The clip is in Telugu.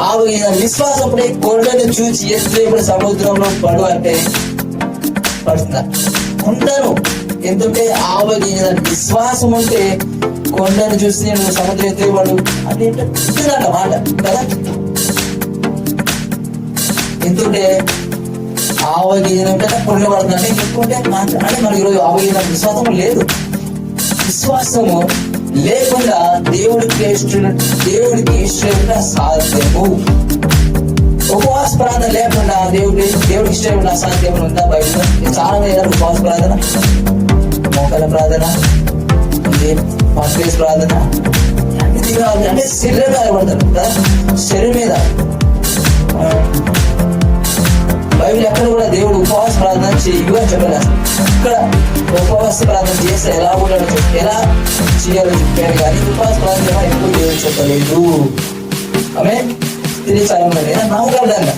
ఆవగింజ విశ్వాసం అప్పుడే కొండను చూసి ఎప్పుడు సముద్రంలో పడు అంటే పడుతుందా? కొండను ఎందుకంటే ఆవగింజ విశ్వాసం ఉంటే కొండను చూసి నువ్వు సముద్రం ఎత్తేవాడు అదేంటంట మాట కదా. ఎందుకంటే ఆవగింజ కొండ పడుతుందంటే ఎందుకంటే అంటే మనకి ఈరోజు ఆవగింజ విశ్వాసం లేదు. విశ్వాసము లేకుండా దేవుడికి ఇష్టమైన సాధ్యము. ఉపవాస ప్రార్థన లేకుండా దేవుడికి ఇష్టమైన అసాధ్యం ఉందా? బయట చాలా మంది ఉపవాస ప్రార్థన, మోకాల ప్రార్థన, ఫస్ట్ ప్రార్థన అంటే శరీరం మీద పడతారు కదా, శరీరం మీద. బైబిల్ ఎక్కడ కూడా దేవుడు ఉపవాస ప్రార్థన చేయగా చెప్పలేదు. ఇక్కడ ఉపవాస ప్రార్థన చేస్తే ఎలా ఉండాలో ఎలా చేయాలో చెప్పారు కానీ ఉపవాస ప్రార్థన ఎప్పుడు దేవుడు చెప్పలేదు. ఆమె తిరిగి చాలా నమ్మకాలు